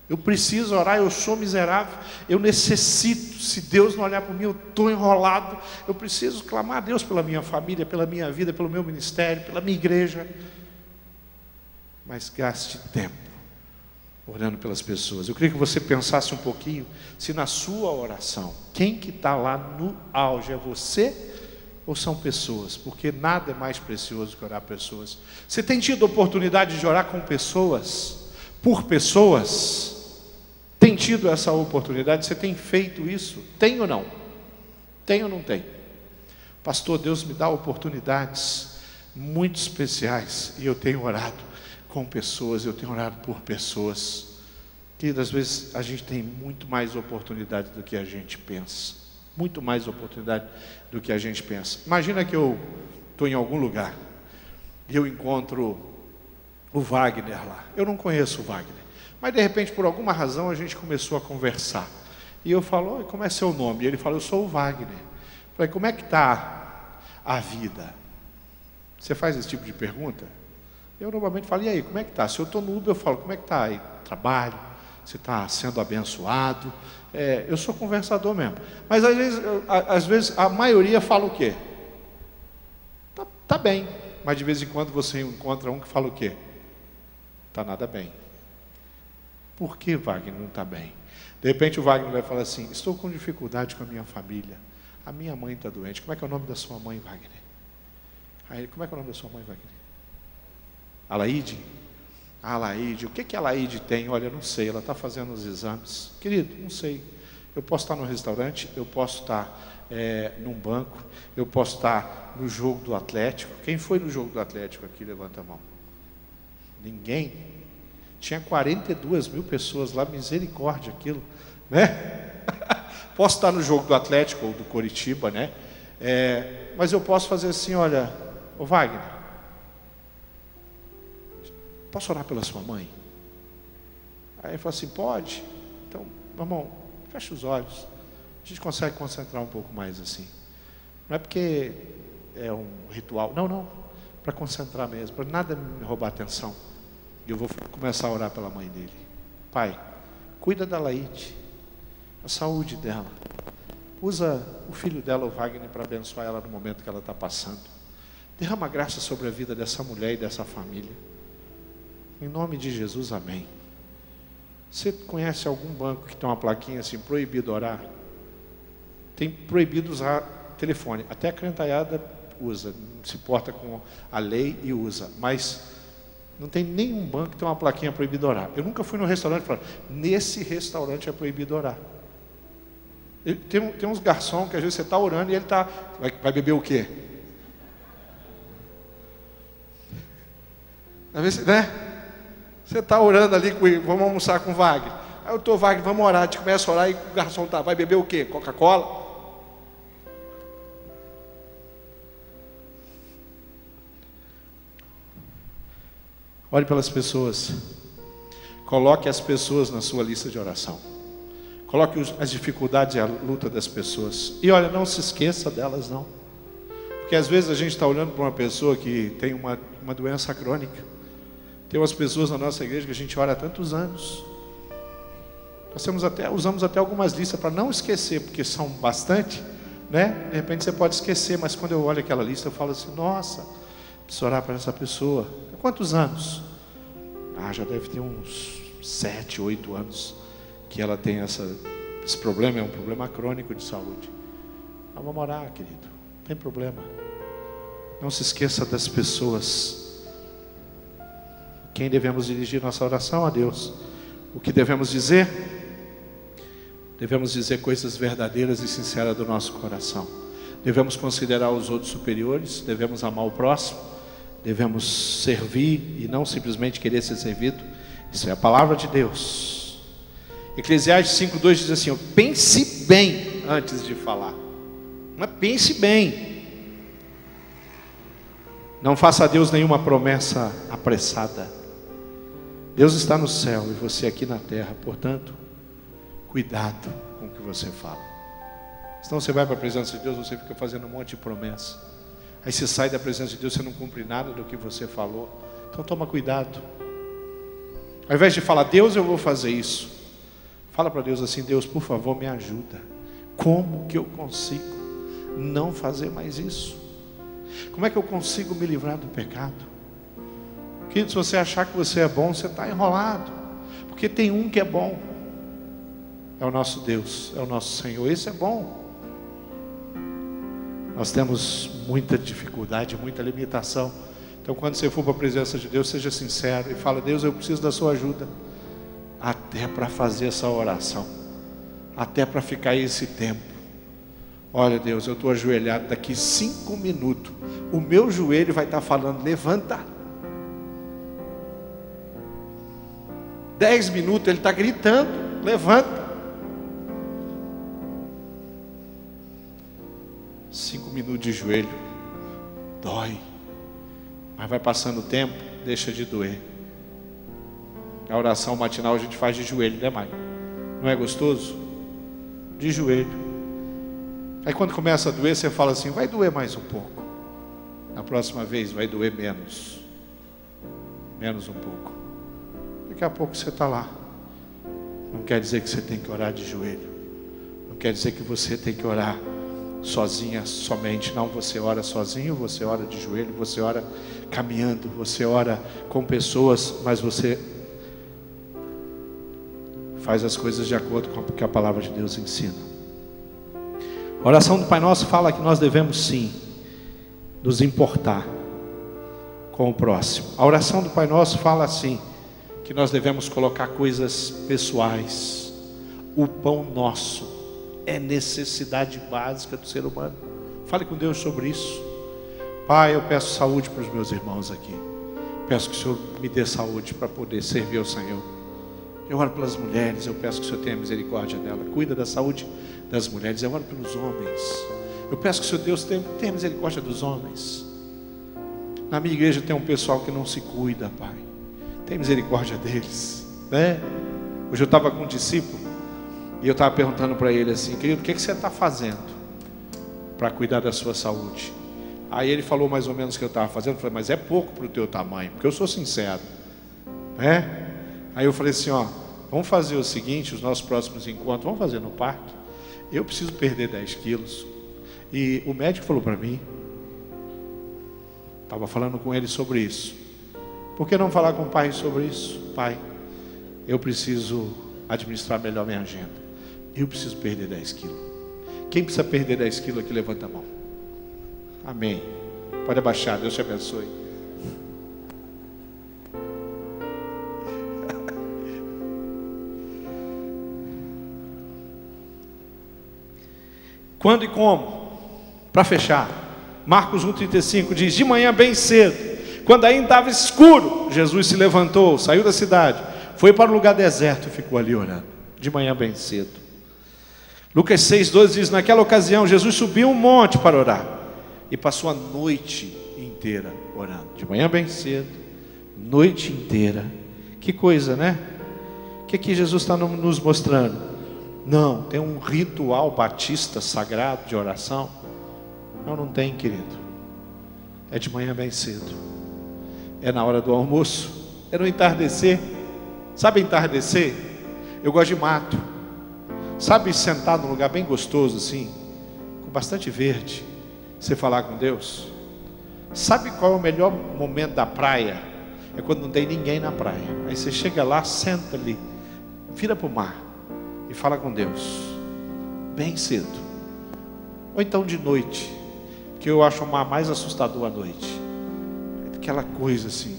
Eu preciso orar, eu sou miserável, eu necessito, se Deus não olhar por mim, eu estou enrolado, eu preciso clamar a Deus pela minha família, pela minha vida, pelo meu ministério, pela minha igreja. Mas gaste tempo orando pelas pessoas. Eu queria que você pensasse um pouquinho, se na sua oração, quem que está lá no auge, é você ou são pessoas? Porque nada é mais precioso que orar pessoas. Você tem tido oportunidade de orar com pessoas, por pessoas? Tem tido essa oportunidade? Você tem feito isso? Tem ou não? Tem ou não tem? Pastor, Deus me dá oportunidades muito especiais e eu tenho orado com pessoas, eu tenho orado por pessoas. Querido, às vezes a gente tem muito mais oportunidade do que a gente pensa. Muito mais oportunidade do que a gente pensa. Imagina que eu estou em algum lugar e eu encontro o Wagner lá. Eu não conheço o Wagner, mas de repente, por alguma razão, a gente começou a conversar. E eu falo, como é seu nome? E ele fala, eu sou o Wagner. Eu falei, como é que está a vida? Você faz esse tipo de pergunta? Eu normalmente falo, e aí, como é que está? Se eu estou no Uber, eu falo, como é que está aí? Trabalho? Você está sendo abençoado? Eu sou conversador mesmo. Mas às vezes a maioria fala o quê? Tá bem. Mas de vez em quando você encontra um que fala o quê? Tá nada bem. Por que Wagner não está bem? De repente o Wagner vai falar assim, estou com dificuldade com a minha família. A minha mãe está doente. Como é que é o nome da sua mãe, Wagner? Aí, como é que é o nome da sua mãe, Wagner? Alaide? Alaide, o que a Alaide tem? Olha, eu não sei, ela está fazendo os exames. Querido, não sei. Eu posso estar no restaurante, eu posso estar num banco, eu posso estar no jogo do Atlético. Quem foi no jogo do Atlético aqui? Levanta a mão. Ninguém? Tinha 42 mil pessoas lá, misericórdia aquilo, né? Posso estar no jogo do Atlético ou do Coritiba, né? Mas eu posso fazer assim, olha, ô Wagner, posso orar pela sua mãe? Aí ele fala assim, pode. Então, meu irmão, fecha os olhos. A gente consegue concentrar um pouco mais assim. Não é porque é um ritual. Não. Para concentrar mesmo. Para nada me roubar a atenção. E eu vou começar a orar pela mãe dele. Pai, cuida da Laíde. A saúde dela. Usa o filho dela, o Wagner, para abençoar ela no momento que ela está passando. Derrama graça sobre a vida dessa mulher e dessa família. Em nome de Jesus, amém. Você conhece algum banco que tem uma plaquinha assim, proibido orar? Tem proibido usar telefone. Até a crentaiada usa, se porta com a lei e usa. Mas não tem nenhum banco que tem uma plaquinha proibido orar. Eu nunca fui no restaurante e falei, nesse restaurante é proibido orar. Tem uns garçons que às vezes você está orando e ele está... Vai beber o quê? Às vezes, né? Você está orando ali, vamos almoçar com o Wagner. Aí eu estou, Wagner, vamos orar. A gente começa a orar e o garçom está, vai beber o quê? Coca-Cola? Ore pelas pessoas. Coloque as pessoas na sua lista de oração. Coloque as dificuldades e a luta das pessoas. E olha, não se esqueça delas não. Porque às vezes a gente está olhando para uma pessoa que tem uma doença crônica. Tem umas pessoas na nossa igreja que a gente ora há tantos anos. Nós usamos até algumas listas para não esquecer, porque são bastante, né? De repente você pode esquecer, mas quando eu olho aquela lista eu falo assim, nossa, preciso orar para essa pessoa. Há quantos anos? Já deve ter uns 7, 8 anos que ela tem esse problema, é um problema crônico de saúde. Vamos orar, querido, não tem problema. Não se esqueça das pessoas. Quem devemos dirigir nossa oração? A Deus. O que devemos dizer? Devemos dizer coisas verdadeiras e sinceras do nosso coração. Devemos considerar os outros superiores, devemos amar o próximo, devemos servir e não simplesmente querer ser servido. Isso é a palavra de Deus. Eclesiastes 5:2 diz assim, pense bem antes de falar. Mas pense bem. Não faça a Deus nenhuma promessa apressada. Deus está no céu e você aqui na terra, portanto, cuidado com o que você fala. Senão você vai para a presença de Deus, você fica fazendo um monte de promessa. Aí você sai da presença de Deus, você não cumpre nada do que você falou. Então toma cuidado. Ao invés de falar, Deus, eu vou fazer isso, fala para Deus assim, Deus, por favor, me ajuda. Como que eu consigo não fazer mais isso? Como é que eu consigo me livrar do pecado? Querido, se você achar que você é bom, você está enrolado. Porque tem um que é bom. É o nosso Deus, é o nosso Senhor. Esse é bom. Nós temos muita dificuldade, muita limitação. Então quando você for para a presença de Deus, seja sincero e fala, Deus, eu preciso da sua ajuda. Até para fazer essa oração. Até para ficar esse tempo. Olha, Deus, eu estou ajoelhado, daqui 5 minutos o meu joelho vai estar falando, levanta. 10 minutos ele está gritando, levanta. 5 minutos de joelho, dói. Mas vai passando o tempo, deixa de doer. A oração matinal a gente faz de joelho, né, Mãe? Não é gostoso? De joelho. Aí quando começa a doer, você fala assim, vai doer mais um pouco. Na próxima vez vai doer menos. Menos um pouco. Daqui a pouco você está lá. Não quer dizer que você tem que orar de joelho. Não quer dizer que você tem que orar sozinha somente. Não, você ora sozinho, você ora de joelho, você ora caminhando, você ora com pessoas, mas você faz as coisas de acordo com o que a palavra de Deus ensina. A oração do Pai Nosso fala que nós devemos sim nos importar com o próximo. A oração do Pai Nosso fala assim, que nós devemos colocar coisas pessoais. O pão nosso é necessidade básica do ser humano. Fale com Deus sobre isso. Pai, eu peço saúde para os meus irmãos aqui. Peço que o Senhor me dê saúde para poder servir ao Senhor. Eu oro pelas mulheres, eu peço que o Senhor tenha misericórdia dela. Cuida da saúde das mulheres, eu oro pelos homens. Eu peço que o Senhor Deus tenha misericórdia dos homens. Na minha igreja tem um pessoal que não se cuida, Pai. Tem misericórdia deles, né? Hoje eu estava com um discípulo e eu estava perguntando para ele assim, querido, o que você está fazendo para cuidar da sua saúde? Aí ele falou mais ou menos o que eu estava fazendo. Eu falei, mas é pouco para o teu tamanho, porque eu sou sincero, né? Aí eu falei assim, ó, vamos fazer o seguinte, os nossos próximos encontros, vamos fazer no parque. Eu preciso perder 10 quilos. E o médico falou para mim, estava falando com ele sobre isso. Por que não falar com o pai sobre isso? Pai, eu preciso administrar melhor minha agenda. Eu preciso perder 10 quilos. Quem precisa perder 10 quilos aqui, levanta a mão. Amém. Pode abaixar, Deus te abençoe. Quando e como? Para fechar, Marcos 1,35 diz, de manhã bem cedo, quando ainda estava escuro, Jesus se levantou, saiu da cidade, foi para um lugar deserto e ficou ali orando, de manhã bem cedo. Lucas 6,12 diz, naquela ocasião Jesus subiu um monte para orar, e passou a noite inteira orando, de manhã bem cedo, noite inteira. Que coisa, né? O que Jesus está nos mostrando? Não, tem um ritual batista sagrado de oração? Não, não tem, querido. É de manhã bem cedo. É na hora do almoço. É no entardecer. Sabe entardecer? Eu gosto de mato. Sabe sentar num lugar bem gostoso assim, com bastante verde, você falar com Deus? Sabe qual é o melhor momento da praia? É quando não tem ninguém na praia. Aí você chega lá, senta ali, vira para o mar e fala com Deus, bem cedo. Ou então de noite, que eu acho o mar mais assustador à noite. Aquela coisa assim,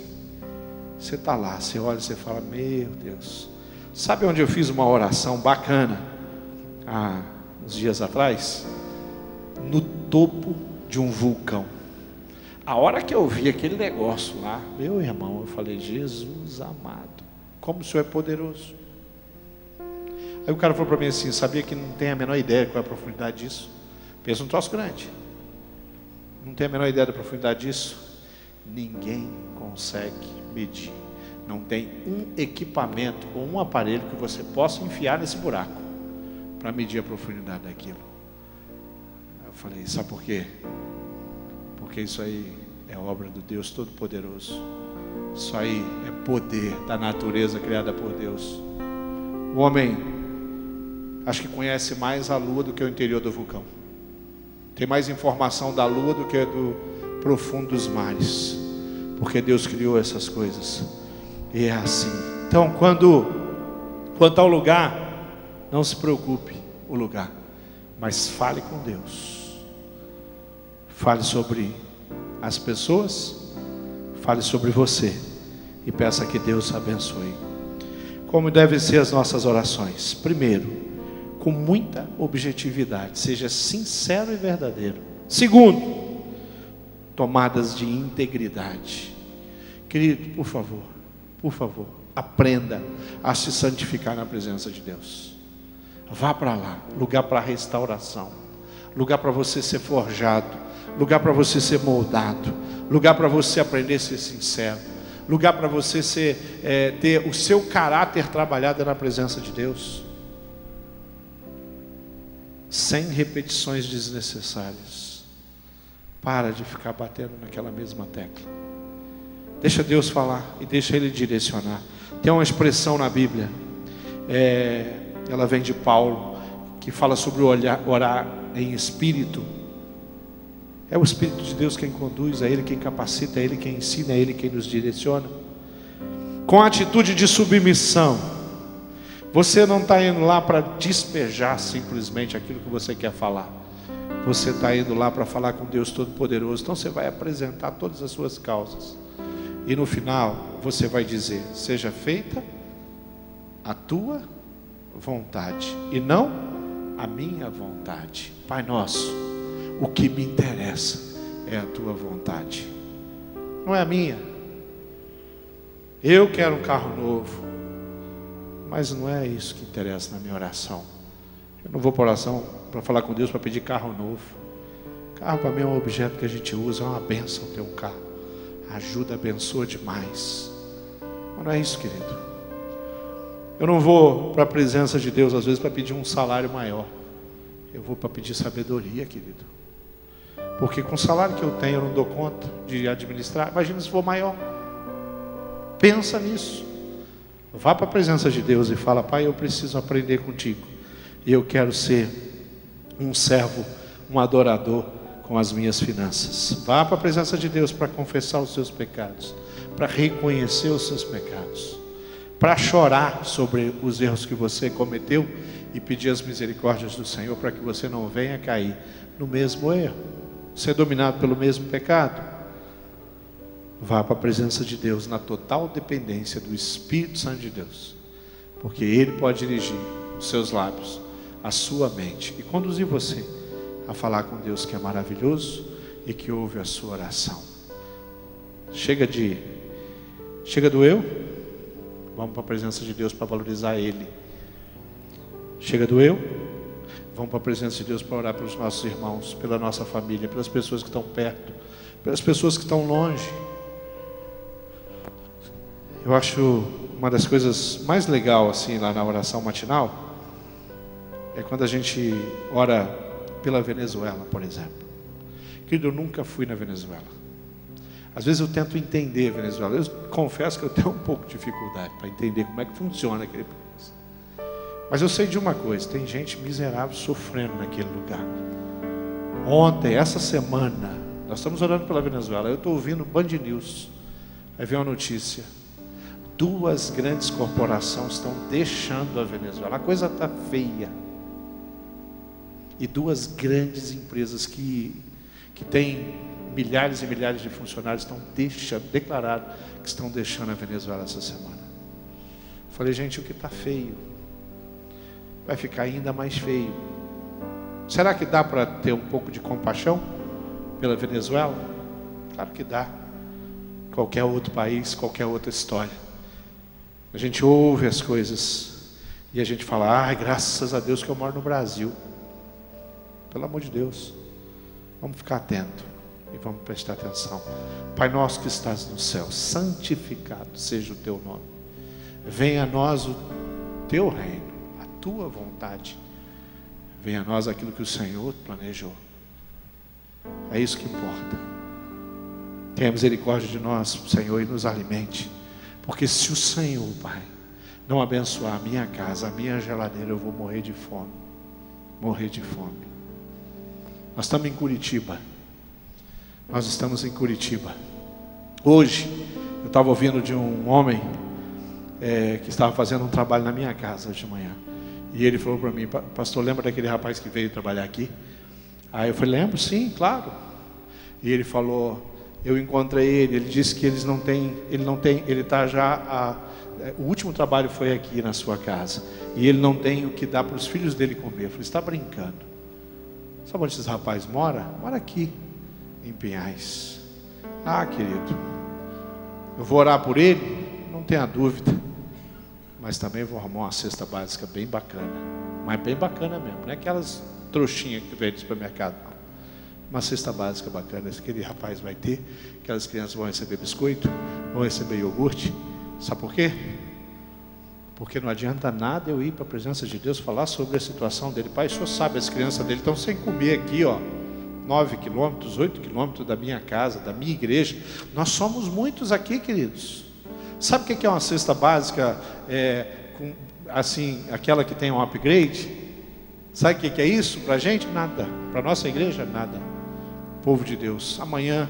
você está lá, você olha e você fala, meu Deus. Sabe onde eu fiz uma oração bacana há uns dias atrás? No topo de um vulcão. A hora que eu vi aquele negócio lá, meu irmão, eu falei, Jesus amado, como o Senhor é poderoso. Aí o cara falou para mim assim, sabia que não tem a menor ideia qual é a profundidade disso? Pensa num troço grande. Não tem a menor ideia da profundidade disso? Ninguém consegue medir. Não tem um equipamento ou um aparelho que você possa enfiar nesse buraco para medir a profundidade daquilo. Eu falei, sabe por quê? Porque isso aí é obra do Deus Todo-Poderoso. Isso aí é poder da natureza criada por Deus. O homem, acho que conhece mais a lua do que o interior do vulcão. Tem mais informação da lua do que do profundo dos mares. Porque Deus criou essas coisas. E é assim. Então, quanto ao lugar, não se preocupe o lugar, mas fale com Deus. Fale sobre as pessoas, fale sobre você e peça que Deus abençoe. Como devem ser as nossas orações? Primeiro, com muita objetividade, seja sincero e verdadeiro. Segundo, tomadas de integridade. Querido, por favor, aprenda a se santificar na presença de Deus. Vá para lá, lugar para restauração, lugar para você ser forjado, lugar para você ser moldado, lugar para você aprender a ser sincero, lugar para você ter o seu caráter trabalhado na presença de Deus, sem repetições desnecessárias. Para de ficar batendo naquela mesma tecla. Deixa Deus falar e deixa Ele direcionar. Tem uma expressão na Bíblia, ela vem de Paulo, que fala sobre orar em espírito. É o Espírito de Deus quem conduz, é Ele quem capacita, é Ele quem ensina, é Ele quem nos direciona. Com atitude de submissão. Você não está indo lá para despejar simplesmente aquilo que você quer falar. Você está indo lá para falar com Deus Todo-Poderoso. Então você vai apresentar todas as suas causas. E no final você vai dizer, seja feita a tua vontade e não a minha vontade. Pai nosso, o que me interessa é a tua vontade, não é a minha. Eu quero um carro novo, mas não é isso que interessa na minha oração. Eu não vou para oração para falar com Deus para pedir carro novo. Carro para mim é um objeto que a gente usa, é uma bênção ter um carro. Ajuda, abençoa demais. Mas não é isso, querido. Eu não vou para a presença de Deus às vezes para pedir um salário maior. Eu vou para pedir sabedoria, querido. Porque com o salário que eu tenho eu não dou conta de administrar. Imagina se for maior. Pensa nisso. Vá para a presença de Deus e fala, Pai, eu preciso aprender contigo. E eu quero ser um servo, um adorador com as minhas finanças. Vá para a presença de Deus para confessar os seus pecados, para reconhecer os seus pecados, para chorar sobre os erros que você cometeu e pedir as misericórdias do Senhor para que você não venha cair no mesmo erro, ser dominado pelo mesmo pecado. Vá para a presença de Deus na total dependência do Espírito Santo de Deus, porque Ele pode dirigir os seus lábios, a sua mente e conduzir você a falar com Deus, que é maravilhoso e que ouve a sua oração. Chega do eu. Vamos para a presença de Deus para valorizar Ele. Chega do eu. Vamos para a presença de Deus para orar pelos nossos irmãos, pela nossa família, pelas pessoas que estão perto, pelas pessoas que estão longe. Eu acho uma das coisas mais legais assim lá na oração matinal é quando a gente ora pela Venezuela, por exemplo. Querido, eu nunca fui na Venezuela. Às vezes eu tento entender a Venezuela. Eu confesso que eu tenho um pouco de dificuldade para entender como é que funciona aquele país. Mas eu sei de uma coisa, tem gente miserável sofrendo naquele lugar. Ontem, essa semana, nós estamos orando pela Venezuela. Eu estou ouvindo Band News. Aí veio uma notícia. 2 grandes corporações estão deixando a Venezuela. A coisa está feia. E 2 grandes empresas que têm milhares e milhares de funcionários declararam que estão deixando a Venezuela essa semana. Falei, gente, o que está feio vai ficar ainda mais feio. Será que dá para ter um pouco de compaixão pela Venezuela? Claro que dá. Qualquer outro país, qualquer outra história. A gente ouve as coisas e a gente fala, graças a Deus que eu moro no Brasil. Pelo amor de Deus, vamos ficar atentos e vamos prestar atenção. Pai nosso que estás no céu, santificado seja o teu nome. Venha a nós o teu reino, a tua vontade. Venha a nós aquilo que o Senhor planejou. É isso que importa. Tenha misericórdia de nós, Senhor, e nos alimente. Porque se o Senhor, Pai, não abençoar a minha casa, a minha geladeira, eu vou morrer de fome. Morrer de fome. Nós estamos em Curitiba. Nós estamos em Curitiba. Hoje, eu estava ouvindo de um homem que estava fazendo um trabalho na minha casa hoje de manhã. E ele falou para mim, pastor, lembra daquele rapaz que veio trabalhar aqui? Aí eu falei, lembro, sim, claro. E ele falou, eu encontrei ele disse que ele está já, o último trabalho foi aqui na sua casa. E ele não tem o que dar para os filhos dele comer. Eu falei, você está brincando? Sabe onde esse rapaz mora? Mora aqui, em Pinhais. Querido, eu vou orar por ele, não tenha dúvida. Mas também vou arrumar uma cesta básica bem bacana. Mas bem bacana mesmo, não é aquelas trouxinhas que vem do supermercado, não. Uma cesta básica bacana, aquele rapaz vai ter. Aquelas crianças vão receber biscoito, vão receber iogurte. Sabe por quê? Porque não adianta nada eu ir para a presença de Deus falar sobre a situação dele. Pai, o Senhor sabe, as crianças dele estão sem comer aqui, 9 quilômetros, 8 quilômetros da minha casa, da minha igreja. Nós somos muitos aqui, queridos. Sabe o que é uma cesta básica, aquela que tem um upgrade? Sabe o que é isso para a gente? Nada. Para a nossa igreja, nada. Povo de Deus, amanhã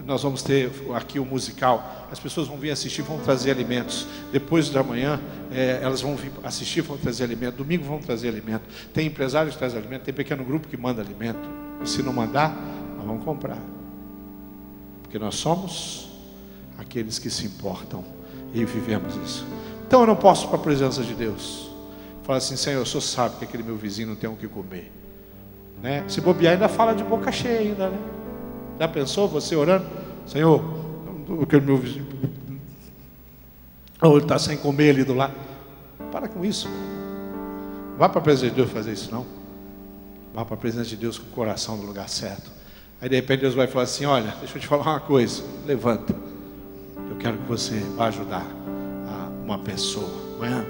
nós vamos ter aqui o musical. As pessoas vão vir assistir, vão trazer alimentos. Depois da manhã, elas vão vir assistir, vão trazer alimento. Domingo vão trazer alimento. Tem empresários que trazem alimento, tem pequeno grupo que manda alimento. E se não mandar, nós vamos comprar. Porque nós somos aqueles que se importam e vivemos isso. Então eu não posso ir para a presença de Deus falar assim, Senhor, o Senhor sabe que aquele meu vizinho não tem o que comer, né? Se bobear, ainda fala de boca cheia ainda, né? Já pensou você orando? Senhor, aquele meu vizinho, ele está sem comer ali do lado. Para com isso. Não vá para a presença de Deus fazer isso, não. Vá para a presença de Deus com o coração no lugar certo. Aí de repente Deus vai falar assim, olha, deixa eu te falar uma coisa. Levanta. Eu quero que você vá ajudar uma pessoa. Amanhã,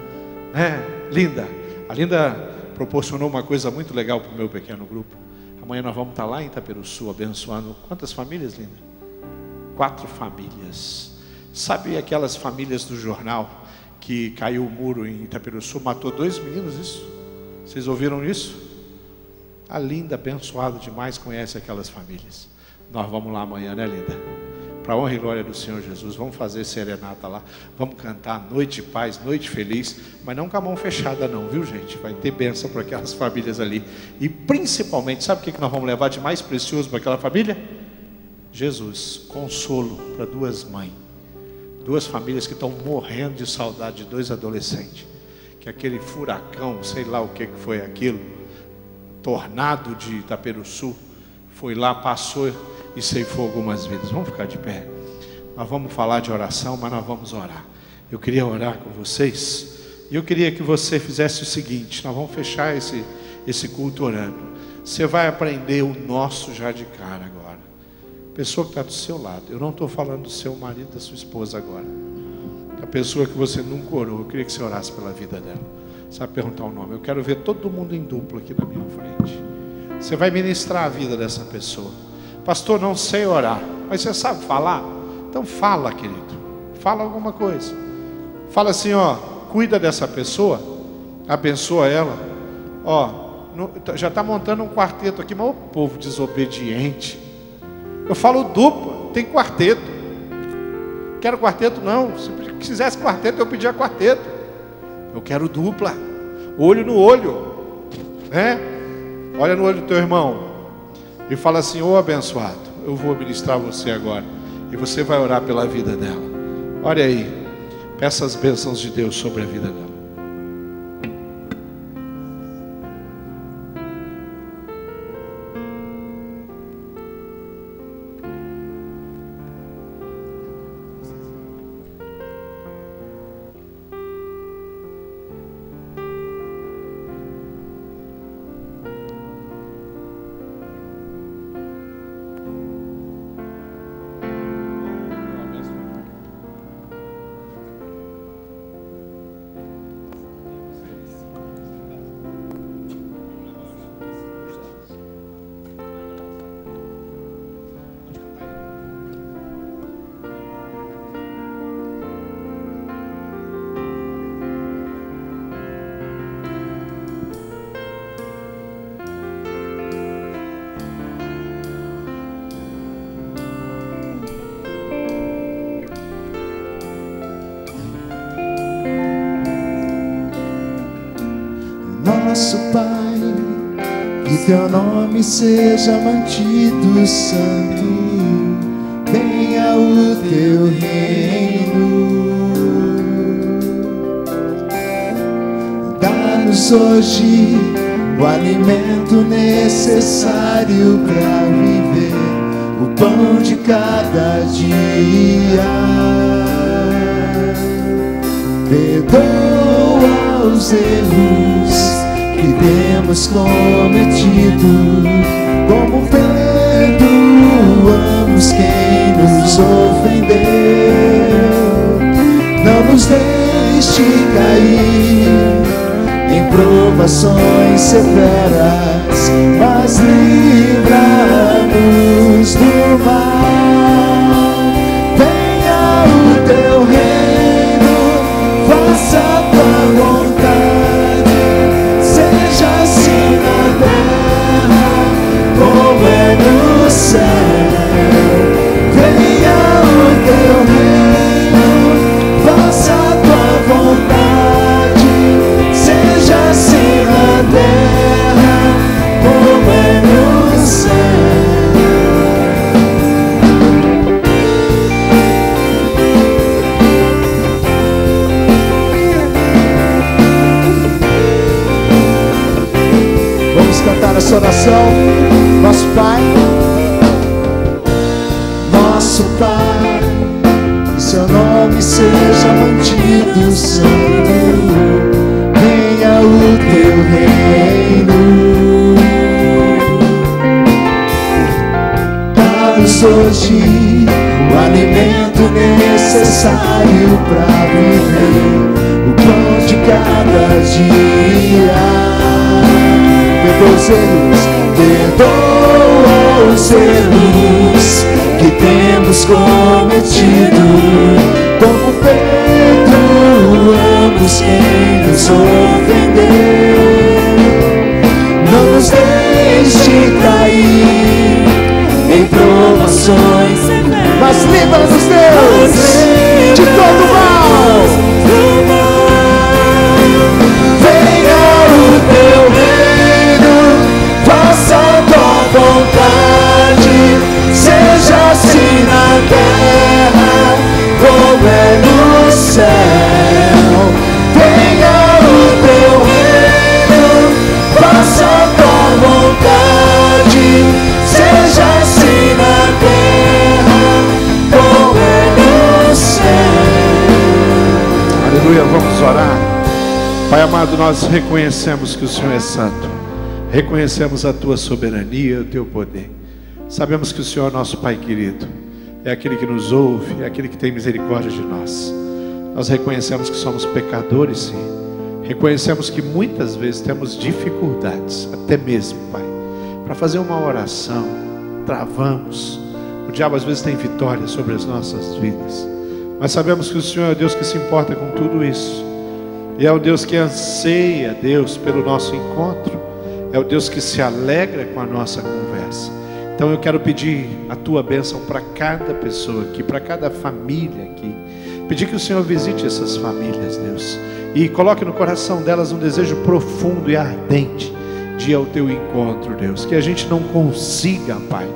Linda. A Linda proporcionou uma coisa muito legal para o meu pequeno grupo. Amanhã nós vamos estar lá em Itaperuçu abençoando. Quantas famílias, Linda? 4 famílias. Sabe aquelas famílias do jornal que caiu o muro em Itaperuçu, matou 2 meninos, isso? Vocês ouviram isso? A Linda, abençoada demais, conhece aquelas famílias. Nós vamos lá amanhã, né, Linda? Para a honra e glória do Senhor Jesus, vamos fazer serenata lá, vamos cantar noite de paz, noite feliz, mas não com a mão fechada não, viu gente? Vai ter bênção para aquelas famílias ali. E principalmente, sabe o que nós vamos levar de mais precioso para aquela família? Jesus, consolo para 2 mães, 2 famílias que estão morrendo de saudade de 2 adolescentes, que aquele furacão, sei lá o que foi aquilo, tornado de Itaperuçu, foi lá, passou e ceifou algumas vidas. Vamos ficar de pé. Nós vamos falar de oração, mas nós vamos orar. Eu queria orar com vocês, e eu queria que você fizesse o seguinte, nós vamos fechar esse culto orando. Você vai aprender o nosso já de cara agora. Pessoa que está do seu lado, eu não estou falando do seu marido, da sua esposa agora. A pessoa que você nunca orou, eu queria que você orasse pela vida dela. sabe perguntar o nome. Eu quero ver todo mundo em dupla aqui na minha frente. Você vai ministrar a vida dessa pessoa. Pastor, não sei orar, mas você sabe falar? Então fala, querido. Fala alguma coisa. Fala assim, ó, cuida dessa pessoa, abençoa ela. Ó, já está montando um quarteto aqui, mas o povo desobediente. Eu falo dupla, tem quarteto. Quero quarteto não. Se quisesse quarteto, eu pedia quarteto. Eu quero dupla. Olho no olho, né? Olha no olho do teu irmão e fala assim: ô abençoado, eu vou ministrar você agora. E você vai orar pela vida dela. Olha aí, peça as bênçãos de Deus sobre a vida dela. Nosso Pai, que teu nome seja mantido santo, venha o teu reino. Dá-nos hoje o alimento necessário para viver, o pão de cada dia. Perdoa os erros que temos cometido, como perdoamos quem nos ofendeu. Não nos deixe cair em provações severas, mas livra-nos do mal. Venha o teu reino, faça a tua vontade, seja assim na terra como é no céu. Venha o teu reino, faça a tua vontade, seja assim na terra como é no céu. Vamos cantar essa oração. Nosso Pai, nosso Pai, que seu nome seja mantido santo, venha o teu reino. Dá-nos hoje o alimento necessário para viver, o pão de cada dia. Perdoa os erros, perdoa os erros que temos cometido, como perdoamos quem nos ofendeu. Não nos deixe cair em provações, mas livra-nos, Deus, de todo mal. Venha o teu reino, faça a tua vontade, seja assim na terra como é no céu. Venha o teu reino, faça a tua vontade, seja assim na terra como é no céu. Aleluia, vamos orar. Pai amado, nós reconhecemos que o Senhor é santo, reconhecemos a tua soberania, o teu poder. Sabemos que o Senhor, nosso Pai querido, é aquele que nos ouve, é aquele que tem misericórdia de nós. Nós reconhecemos que somos pecadores, sim, Reconhecemos que muitas vezes temos dificuldades, até mesmo, Pai, para fazer uma oração, travamos. O diabo às vezes tem vitória sobre as nossas vidas, mas sabemos que o Senhor é o Deus que se importa com tudo isso, e é o Deus que anseia, Deus, pelo nosso encontro, é o Deus que se alegra com a nossa conversa. Então eu quero pedir a Tua bênção para cada pessoa aqui, para cada família aqui, pedir que o Senhor visite essas famílias, Deus, e coloque no coração delas um desejo profundo e ardente de ir ao Teu encontro, Deus. Que a gente não consiga, Pai,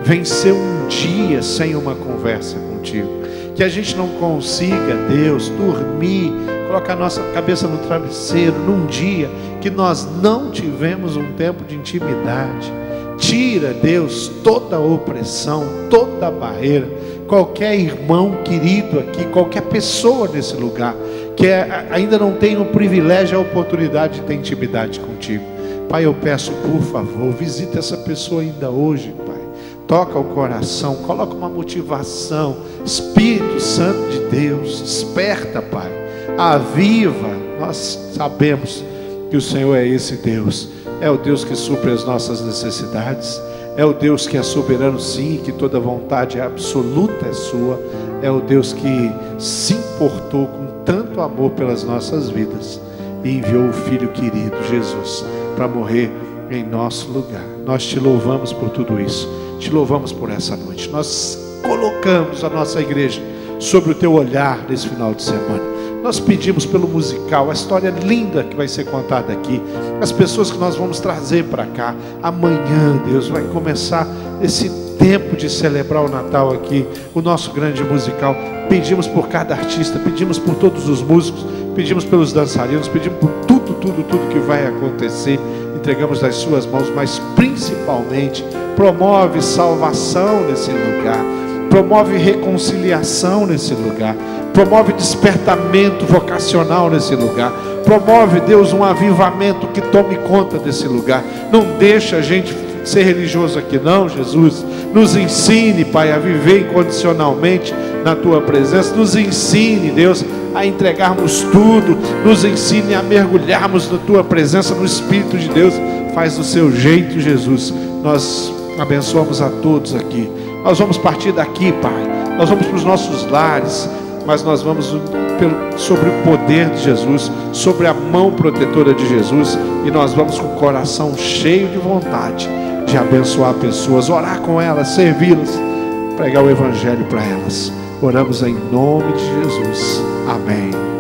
vencer um dia sem uma conversa contigo. Que a gente não consiga, Deus, dormir, colocar a nossa cabeça no travesseiro num dia que nós não tivemos um tempo de intimidade. Tira, Deus, toda a opressão, toda a barreira. Qualquer irmão querido aqui, qualquer pessoa nesse lugar que ainda não tem o privilégio, a oportunidade de ter intimidade contigo, Pai, eu peço, por favor, visita essa pessoa ainda hoje, Pai. Toca o coração, coloca uma motivação. Espírito Santo de Deus, desperta, Pai, aviva. Nós sabemos que o Senhor é esse Deus, é o Deus que supre as nossas necessidades, é o Deus que é soberano sim, que toda vontade absoluta é sua, é o Deus que se importou com tanto amor pelas nossas vidas e enviou o Filho querido Jesus para morrer em nosso lugar. Nós te louvamos por tudo isso, te louvamos por essa noite. Nós colocamos a nossa igreja sobre o teu olhar nesse final de semana. Nós pedimos pelo musical, a história linda que vai ser contada aqui, as pessoas que nós vamos trazer para cá. Amanhã, Deus, vai começar esse tempo de celebrar o Natal aqui, o nosso grande musical. Pedimos por cada artista, pedimos por todos os músicos, pedimos pelos dançarinos, pedimos por tudo que vai acontecer. Entregamos nas suas mãos, mas principalmente promove salvação nesse lugar, promove reconciliação nesse lugar, promove despertamento vocacional nesse lugar, promove, Deus, um avivamento que tome conta desse lugar. Não deixa a gente ser religioso aqui não, Jesus. Nos ensine, Pai, a viver incondicionalmente na Tua presença. Nos ensine, Deus, a entregarmos tudo. Nos ensine a mergulharmos na Tua presença, no Espírito de Deus. Faz do seu jeito, Jesus. Nós abençoamos a todos aqui. Nós vamos partir daqui, Pai. Nós vamos para os nossos lares, mas nós vamos sobre o poder de Jesus, sobre a mão protetora de Jesus, e nós vamos com o coração cheio de vontade de abençoar pessoas, orar com elas, servi-las, pregar o Evangelho para elas. Oramos em nome de Jesus. Amém.